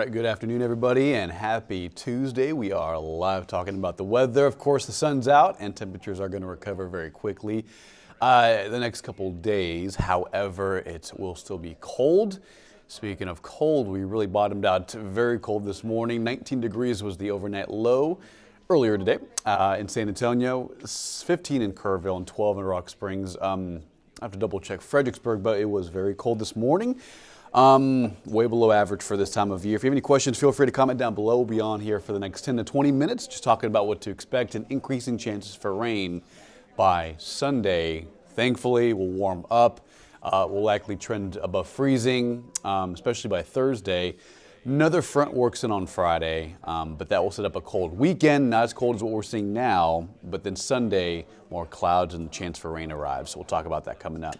right, good afternoon, everybody, and happy Tuesday. We are live talking about the weather. Of course, the sun's out and temperatures are going to recover very quickly the next couple days. However, it will still be cold. Speaking of cold, we really bottomed out very cold this morning. 19 degrees was the overnight low earlier today in San Antonio, 15 in Kerrville, and 12 in Rock Springs. I have to double check Fredericksburg, but it was very cold this morning. Way below average for this time of year. If you have any questions, feel free to comment down below. We'll be on here for the next 10 to 20 minutes, just talking about what to expect and increasing chances for rain by Sunday. Thankfully, we'll warm up. We'll likely trend above freezing, especially by Thursday. Another front works in on Friday, but that will set up a cold weekend. Not as cold as what we're seeing now, but then Sunday, more clouds and chance for rain arrives. So we'll talk about that coming up.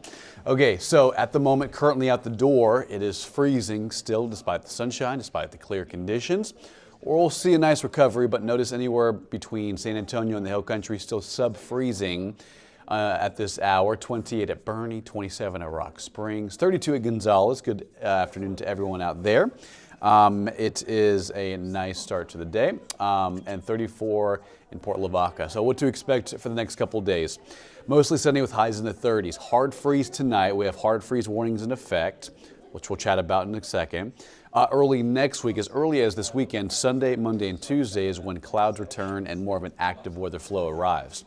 Okay, so at the moment, currently out the door, it is freezing still despite the sunshine, despite the clear conditions. We'll see a nice recovery, but notice anywhere between San Antonio and the Hill Country still sub-freezing at this hour. 28 at Bernie, 27 at Rock Springs, 32 at Gonzales. Good afternoon to everyone out there. It is a nice start to the day, and 34 in Port Lavaca. So what to expect for the next couple of days. Mostly sunny with highs in the 30s. Hard freeze tonight. We have hard freeze warnings in effect, which we'll chat about in a second. Early next week, as early as this weekend, Sunday, Monday, and Tuesday is when clouds return and more of an active weather flow arrives.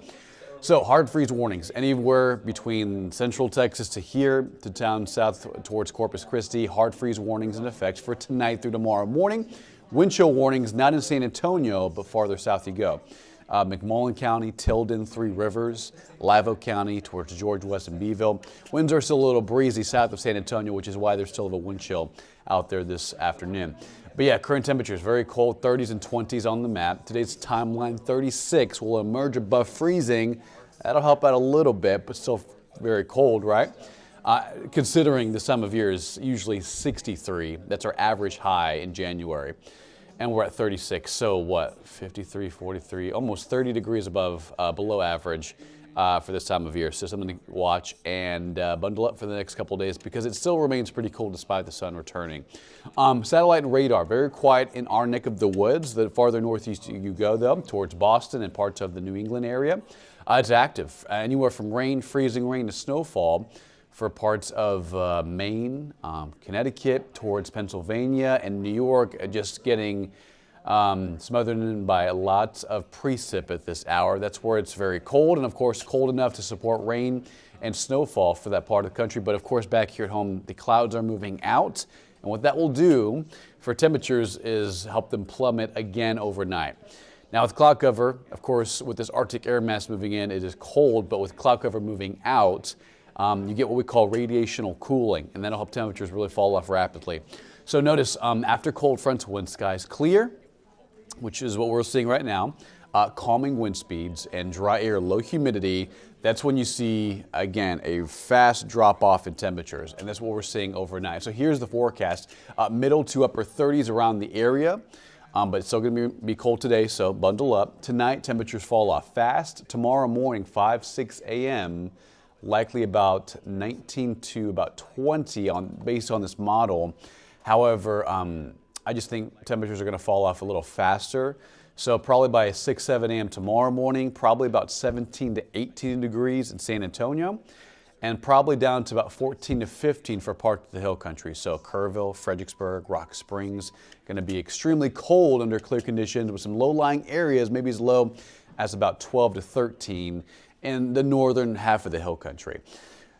So hard freeze warnings anywhere between central Texas to here to down south towards Corpus Christi. Hard freeze warnings in effect for tonight through tomorrow morning. Wind chill warnings not in San Antonio, but farther south you go. McMullen County, Tilden, Three Rivers, Live Oak County towards George West and Beeville. Winds are still a little breezy south of San Antonio, which is why there's still a wind chill out there this afternoon. But yeah, current temperatures very cold, 30s and 20s on the map. Today's timeline, 36 will emerge above freezing. That'll help out a little bit, but still very cold, right? Considering this time of year is usually 63. That's our average high in January. And we're at 36, so what, 53, 43, almost 30 degrees above, below average for this time of year. So something to watch and bundle up for the next couple of days because it still remains pretty cool despite the sun returning. Satellite and radar, very quiet in our neck of the woods. The farther northeast you go, though, towards Boston and parts of the New England area, it's active. Anywhere from rain, freezing rain to snowfall for parts of Maine, Connecticut, towards Pennsylvania and New York, just getting smothered in by lots of precip at this hour. That's where it's very cold and, of course, cold enough to support rain and snowfall for that part of the country. But, of course, back here at home, the clouds are moving out. And what that will do for temperatures is help them plummet again overnight. Now, with cloud cover, of course, with this Arctic air mass moving in, it is cold, but with cloud cover moving out, you get what we call radiational cooling, and that'll help temperatures really fall off rapidly. So notice after cold fronts, wind skies clear, which is what we're seeing right now, calming wind speeds and dry air, low humidity. That's when you see, again, a fast drop off in temperatures, and that's what we're seeing overnight. So here's the forecast, middle to upper 30s around the area. But it's still going to be cold today, so bundle up. Tonight, temperatures fall off fast. Tomorrow morning, 5, 6 a.m., likely about 19 to about 20 based on this model. However, I just think temperatures are going to fall off a little faster. So probably by 6, 7 a.m. tomorrow morning, probably about 17 to 18 degrees in San Antonio, and probably down to about 14 to 15 for parts of the Hill Country. So Kerrville, Fredericksburg, Rock Springs, going to be extremely cold under clear conditions with some low-lying areas, maybe as low as about 12 to 13 in the northern half of the Hill Country.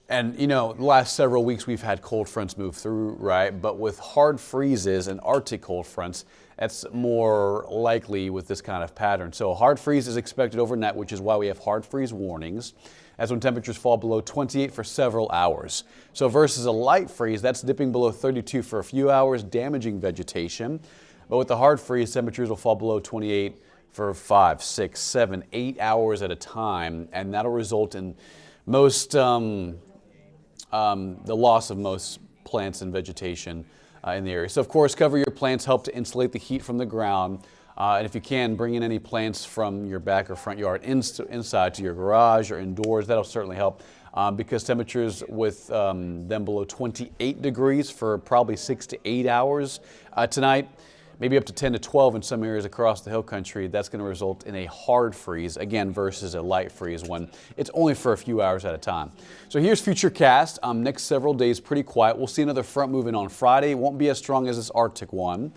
And, you know, the last several weeks we've had cold fronts move through, right? But with hard freezes and Arctic cold fronts, that's more likely with this kind of pattern. So a hard freeze is expected overnight, which is why we have hard freeze warnings. That's when temperatures fall below 28 for several hours. So versus a light freeze, that's dipping below 32 for a few hours, damaging vegetation. But with the hard freeze, temperatures will fall below 28 for 5, 6, 7, 8 hours at a time, and that'll result in most the loss of most plants and vegetation in the area. So of course, cover your plants, help to insulate the heat from the ground. And if you can, bring in any plants from your back or front yard inside to your garage or indoors. That'll certainly help because temperatures with them below 28 degrees for probably 6 to 8 hours tonight. maybe up to 10 to 12 in some areas across the hill country. That's going to result in a hard freeze, again, versus a light freeze when it's only for a few hours at a time. So here's Futurecast. Next several days, pretty quiet. We'll see another front moving on Friday. It won't be as strong as this Arctic one,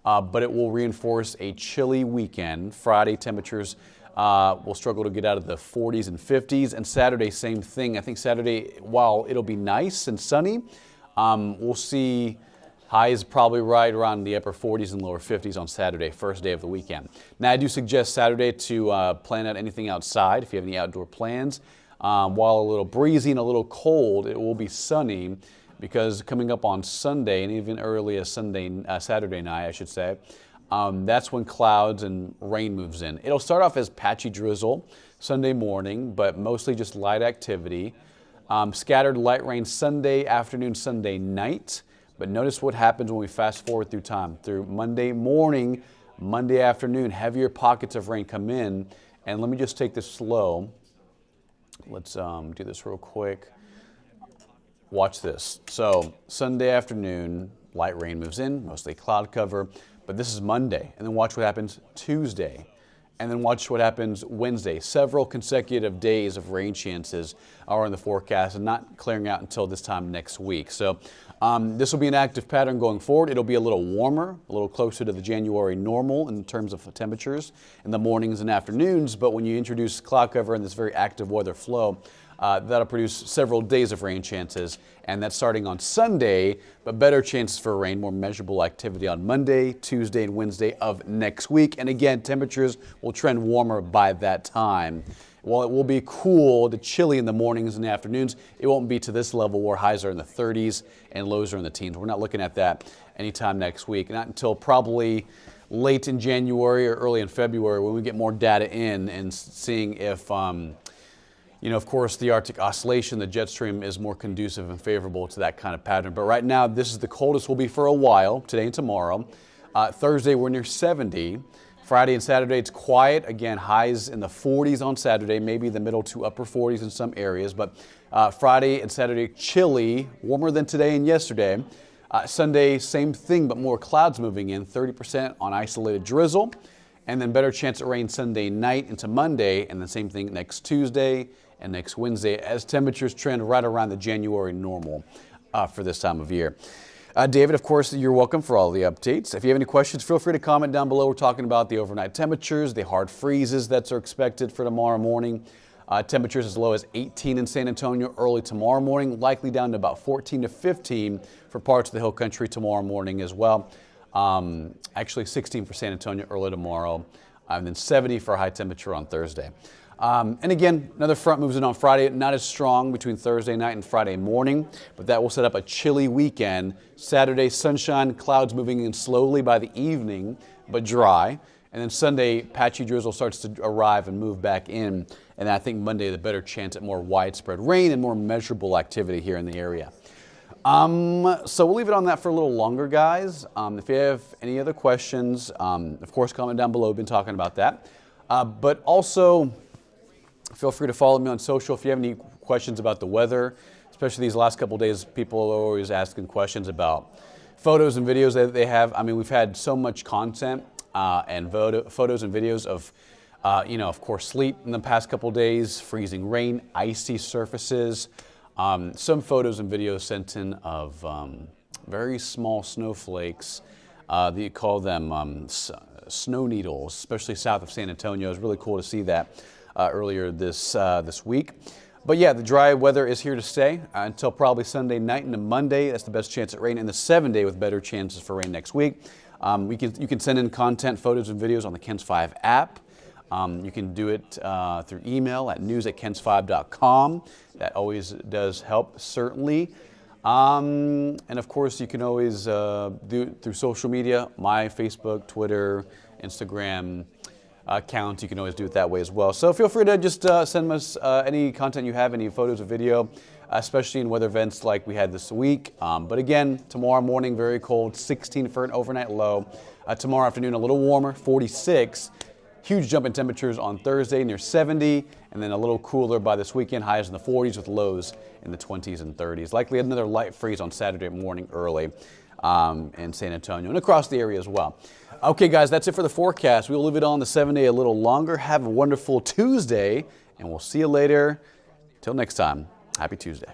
but it will reinforce a chilly weekend. Friday temperatures will struggle to get out of the 40s and 50s, and Saturday, same thing. I think Saturday, while it'll be nice and sunny, we'll see highs probably right around the upper 40s and lower 50s on Saturday, first day of the weekend. Now, I do suggest Saturday to plan out anything outside if you have any outdoor plans. While a little breezy and a little cold, it will be sunny because coming up on Sunday and even early as Saturday night, I should say, that's when clouds and rain moves in. It'll start off as patchy drizzle Sunday morning, but mostly just light activity. Scattered light rain Sunday afternoon, Sunday night. But notice what happens when we fast forward through time. Through Monday morning, Monday afternoon, heavier pockets of rain come in. And let me just take this slow. Let's do this real quick. Watch this. So Sunday afternoon, light rain moves in, mostly cloud cover. But this is Monday. And then watch what happens Tuesday. And then watch what happens Wednesday. Several consecutive days of rain chances are in the forecast and not clearing out until this time next week. So this will be an active pattern going forward. It'll be a little warmer, a little closer to the January normal in terms of temperatures in the mornings and afternoons. But when you introduce cloud cover and this very active weather flow, that'll produce several days of rain chances, and that's starting on Sunday, but better chances for rain, more measurable activity on Monday, Tuesday, and Wednesday of next week. And again, temperatures will trend warmer by that time. While it will be cool to chilly in the mornings and afternoons, it won't be to this level where highs are in the 30s and lows are in the teens. We're not looking at that anytime next week, not until probably late in January or early in February when we get more data in and seeing if of course, the Arctic oscillation, the jet stream is more conducive and favorable to that kind of pattern. But right now, this is the coldest we'll be for a while, today and tomorrow. Thursday, we're near 70. Friday and Saturday, it's quiet. Again, highs in the 40s on Saturday, maybe the middle to upper 40s in some areas. But Friday and Saturday, chilly, warmer than today and yesterday. Sunday, same thing, but more clouds moving in, 30% on isolated drizzle. And then better chance of rain Sunday night into Monday, and the same thing next Tuesday and next Wednesday as temperatures trend right around the January normal for this time of year. David, of course, you're welcome for all the updates. If you have any questions, feel free to comment down below. We're talking about the overnight temperatures, the hard freezes that are expected for tomorrow morning. Temperatures as low as 18 in San Antonio early tomorrow morning, likely down to about 14 to 15 for parts of the hill country tomorrow morning as well. Actually 16 for San Antonio early tomorrow, and then 70 for high temperature on Thursday. And again, another front moves in on Friday, not as strong between Thursday night and Friday morning, but that will set up a chilly weekend. Saturday, sunshine, clouds moving in slowly by the evening, but dry. And then Sunday, patchy drizzle starts to arrive and move back in. And I think Monday, the better chance at more widespread rain and more measurable activity here in the area. So we'll leave it on that for a little longer, guys. If you have any other questions, of course, comment down below. We've been talking about that. But also, feel free to follow me on social if you have any questions about the weather, especially these last couple of days. People are always asking questions about photos and videos that they have. I mean, we've had so much content and photos and videos of, of course, sleet in the past couple of days, freezing rain, icy surfaces. Some photos and videos sent in of very small snowflakes. They call them snow needles, especially south of San Antonio. It was really cool to see that earlier this week. But yeah, the dry weather is here to stay until probably Sunday night into Monday. That's the best chance at rain, and the 7-day with better chances for rain next week. You can send in content, photos, and videos on the KENS 5 app. You can do it through email at news@kens5.com. That always does help, certainly. And of course, you can always do it through social media, my Facebook, Twitter, Instagram account. You can always do it that way as well. So feel free to just send us any content you have, any photos or video, especially in weather events like we had this week. But again, tomorrow morning, very cold, 16 for an overnight low. Tomorrow afternoon, a little warmer, 46. Huge jump in temperatures on Thursday, near 70, and then a little cooler by this weekend, highs in the 40s with lows in the 20s and 30s. Likely another light freeze on Saturday morning early in San Antonio and across the area as well. Okay, guys, that's it for the forecast. We'll leave it on the 7-day a little longer. Have a wonderful Tuesday, and we'll see you later. Till next time, happy Tuesday.